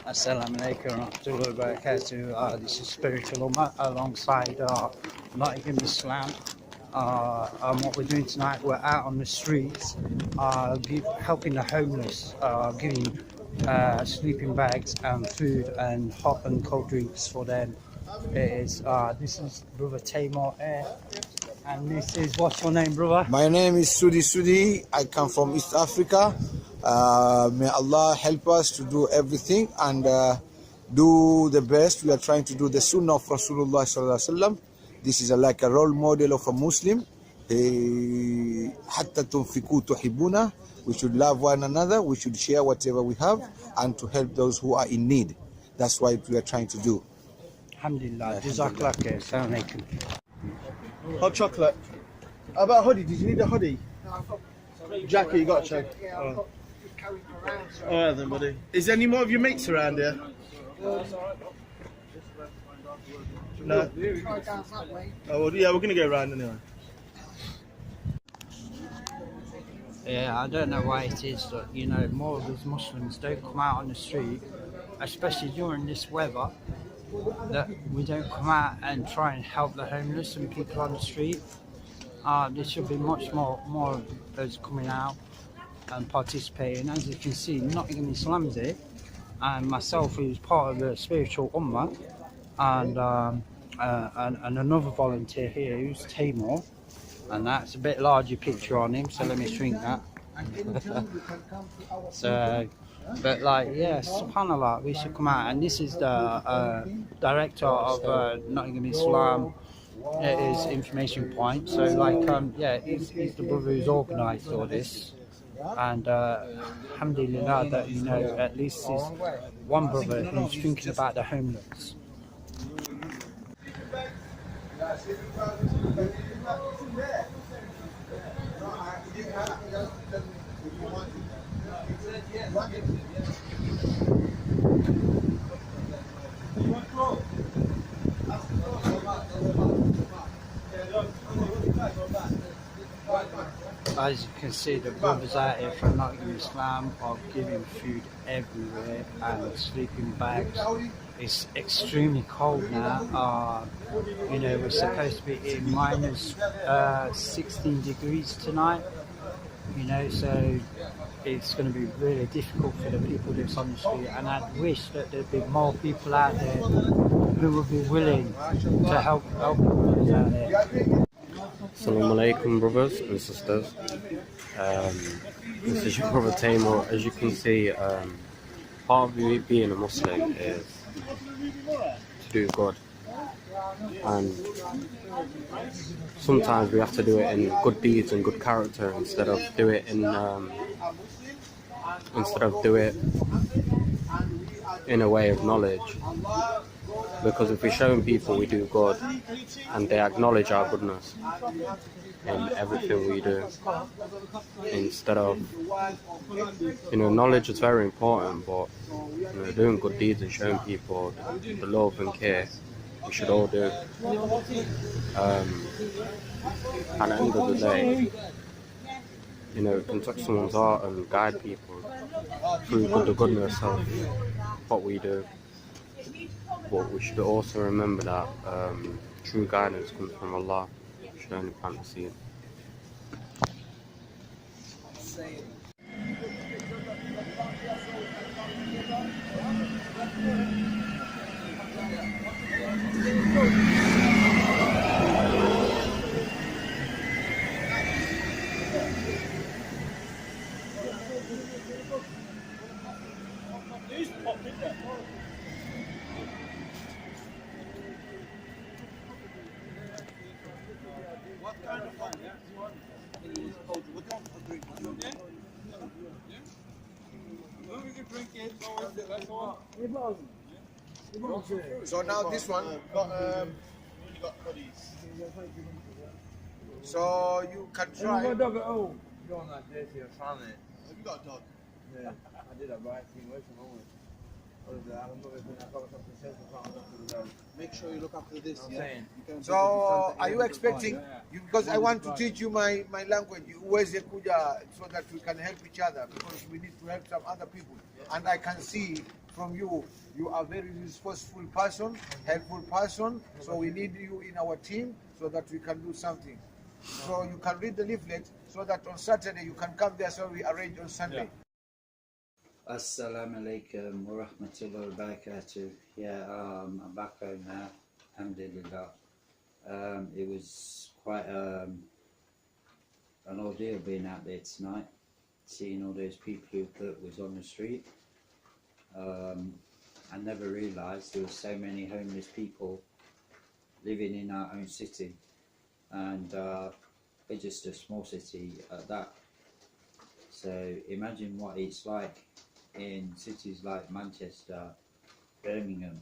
Assalamu alaikum wa rahmatullahi wa barakatuh. This is Spiritual Ummah alongside Nottingham Islam. What we're doing tonight, we're out on the streets helping the homeless, giving sleeping bags and food and hot and cold drinks for them. This is Brother Tamar here, and this is, what's your name, brother? My name is Sudi. I come from East Africa. May Allah help us to do everything and do the best. We are trying to do the Sunnah of Rasulullah sallallahu alaihi wasallam. This is like a role model of a Muslim. حتى تنفقوا تحبون. We should love one another. We should share whatever we have and to help those who are in need. That's what we are trying to do. Alhamdulillah. Jazakallah khair. Assalamu alaikum. Hot chocolate. How about a hoodie? Did you need a hoodie? No, I've got Jacket, you got a check. Yeah, I've got just carrying around. So. Alright then, buddy. Is there any more of your mates around here? No? Try down that way. Oh, well, yeah, we're going to go around anyway. Yeah, I don't know why it is that, you know, more of us Muslims don't come out on the street, especially during this weather, that we don't come out and try and help the homeless and people on the street. There should be much more of us coming out and participating. As you can see, Nottingham Islam here, and myself, who's part of the Spiritual Ummah, and another volunteer here who's Tamar, and that's a bit larger picture on him, so let me shrink that. So, but like, yeah, subhanallah, we should come out. And this is the director of Nottingham Islam Information Point. So like, yeah, he's the brother who's organised all this. And alhamdulillah that, you know, at least there's one brother who's thinking about the homeless. As you can see, the brothers out here from Nottingham Islam are giving food everywhere and sleeping bags. It's extremely cold now. You know, we're supposed to be in minus 16 degrees tonight. You know, so it's going to be really difficult for the people that's on the street. And I wish that there'd be more people out there who would be willing to help the brothers out there. Assalamu alaikum, brothers and sisters. This is your brother Tamar. As you can see, part of being a Muslim is to do good, and sometimes we have to do it in good deeds and good character instead of do it in a way of knowledge. Because if we're showing people we do good and they acknowledge our goodness in everything we do, instead of, you know, knowledge is very important, but, you know, doing good deeds and showing people the love and care we should all do. At the end of the day, you know, it can touch someone's heart and guide people through the goodness of what we do. But we should also remember that true guidance comes from Allah. We should only plant the seed. What kind of fun? What do you want to drink? We can drink it. So now this one, you got hoodies. So you can try. Have you got a dog at all? You're on that dirty or farm it. Have you got a dog? Yeah, I did a right thing. Where's the home? Make sure you look after this. I'm Yeah? saying. You can So, are you visit expecting? Because I want to teach you my language, uweze kuja, so that we can help each other, because we need to help some other people. And I can see from you, you are a very resourceful person, helpful person. So we need you in our team so that we can do something. So you can read the leaflet so that on Saturday you can come there. So we arrange on Sunday. Assalamu alaikum wa rahmatullahi wa barakatuh. Yeah, I'm back home now, alhamdulillah. It was quite an ordeal being out there tonight, seeing all those people that was on the street. I never realised there were so many homeless people living in our own city, and it's just a small city at that. So imagine what it's like in cities like Manchester, Birmingham,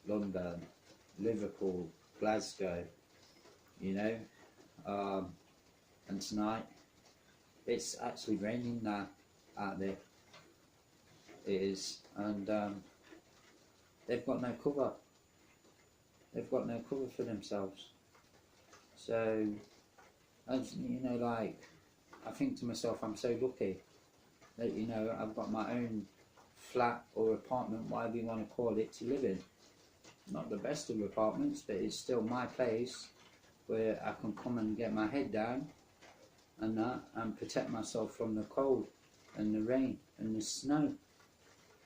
London, Liverpool, Glasgow, you know. And tonight it's actually raining now out there. It is, and they've got no cover. They've got no cover for themselves. So, as you know, like, I think to myself, I'm so lucky that, you know, I've got my own flat or apartment, whatever you want to call it, to live in. Not the best of apartments, but it's still my place where I can come and get my head down and that, and protect myself from the cold and the rain and the snow.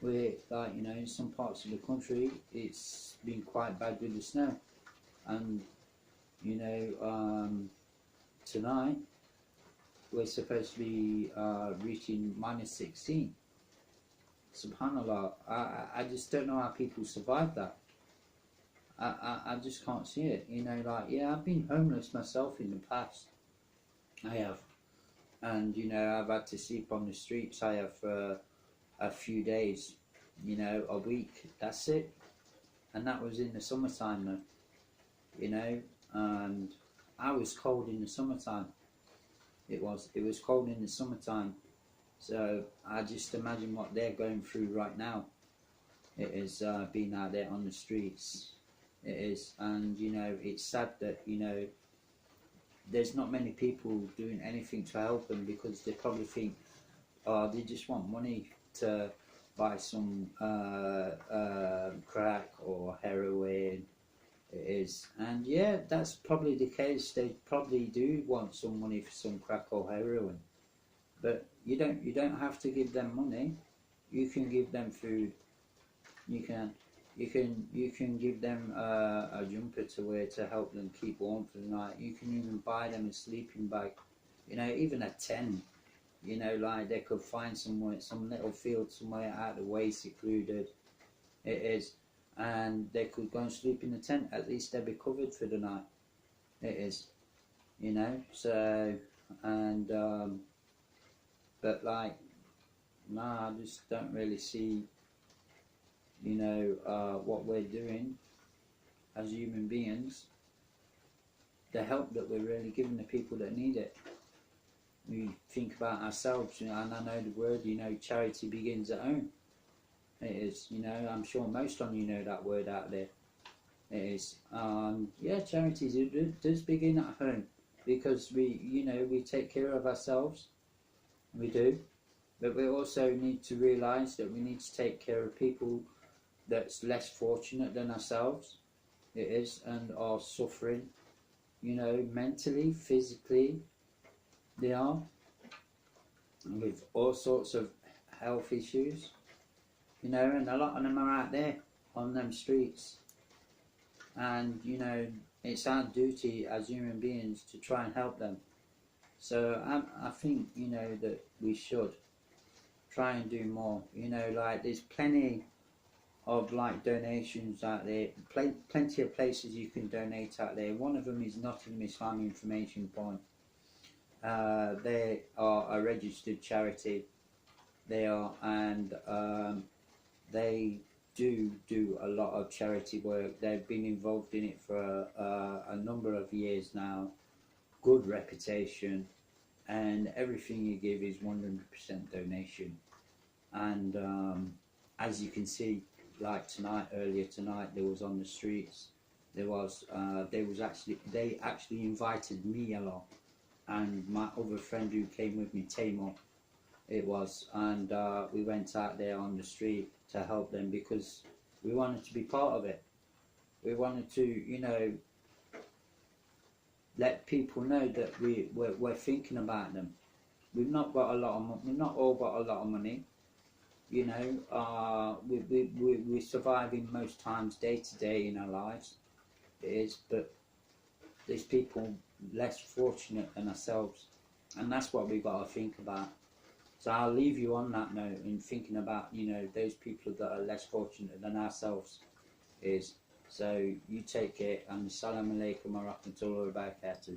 Where, like, you know, in some parts of the country it's been quite bad with the snow, and you know, tonight we're supposed to be reaching -16. Subhanallah, I just don't know how people survive that. I just can't see it, you know. Like, yeah, I've been homeless myself in the past, I have, and you know, I've had to sleep on the streets. I have for a few days, you know, a week, that's it, and that was in the summertime though, you know, and I was cold in the summertime. It was cold in the summertime, so I just imagine what they're going through right now. It is being out there on the streets. It is, and you know, it's sad that, you know, there's not many people doing anything to help them, because they probably think, oh, they just want money to buy some crack or heroin. It is, and yeah, that's probably the case. They probably do want some money for some crack or heroin, but you don't have to give them money. You can give them food. You can give them a jumper to wear to help them keep warm for the night. You can even buy them a sleeping bag, you know, even a tent. You know, like, they could find somewhere, some little field somewhere out of the way, secluded. It is, and they could go and sleep in the tent. At least they'd be covered for the night. It is, you know. So, and but like, no, I just don't really see, you know, what we're doing as human beings, the help that we're really giving the people that need it. We think about ourselves, you know, and I know the word, you know, charity begins at home. It is, you know, I'm sure most of you know that word out there. It is, yeah, charity does begin at home, because we, you know, we take care of ourselves, we do, but we also need to realise that we need to take care of people that's less fortunate than ourselves. It is, and are suffering, you know, mentally, physically. They are, with all sorts of health issues, you know, and a lot of them are out there on them streets. And, you know, it's our duty as human beings to try and help them. So I think, you know, that we should try and do more. You know, like, there's plenty of, like, donations out there, plenty of places you can donate out there. One of them is Nottingham Islam Information Point. They are a registered charity. They are, and they do a lot of charity work. They've been involved in it for a number of years now. Good reputation, and everything you give is 100% donation. And as you can see, like tonight, earlier tonight, there was on the streets. They actually invited me along, and my other friend who came with me, Tamar, it was, and we went out there on the street to help them because we wanted to be part of it. We wanted to, you know, let people know that we're thinking about them. We've not got a lot of, we've not all got a lot of money, you know. We're surviving most times day to day in our lives. It is, but there's people less fortunate than ourselves, and that's what we've got to think about. So I'll leave you on that note in thinking about, you know, those people that are less fortunate than ourselves. Is, so you take care, and Assalamu alaikum wa rahmatullahi wa barakatuh.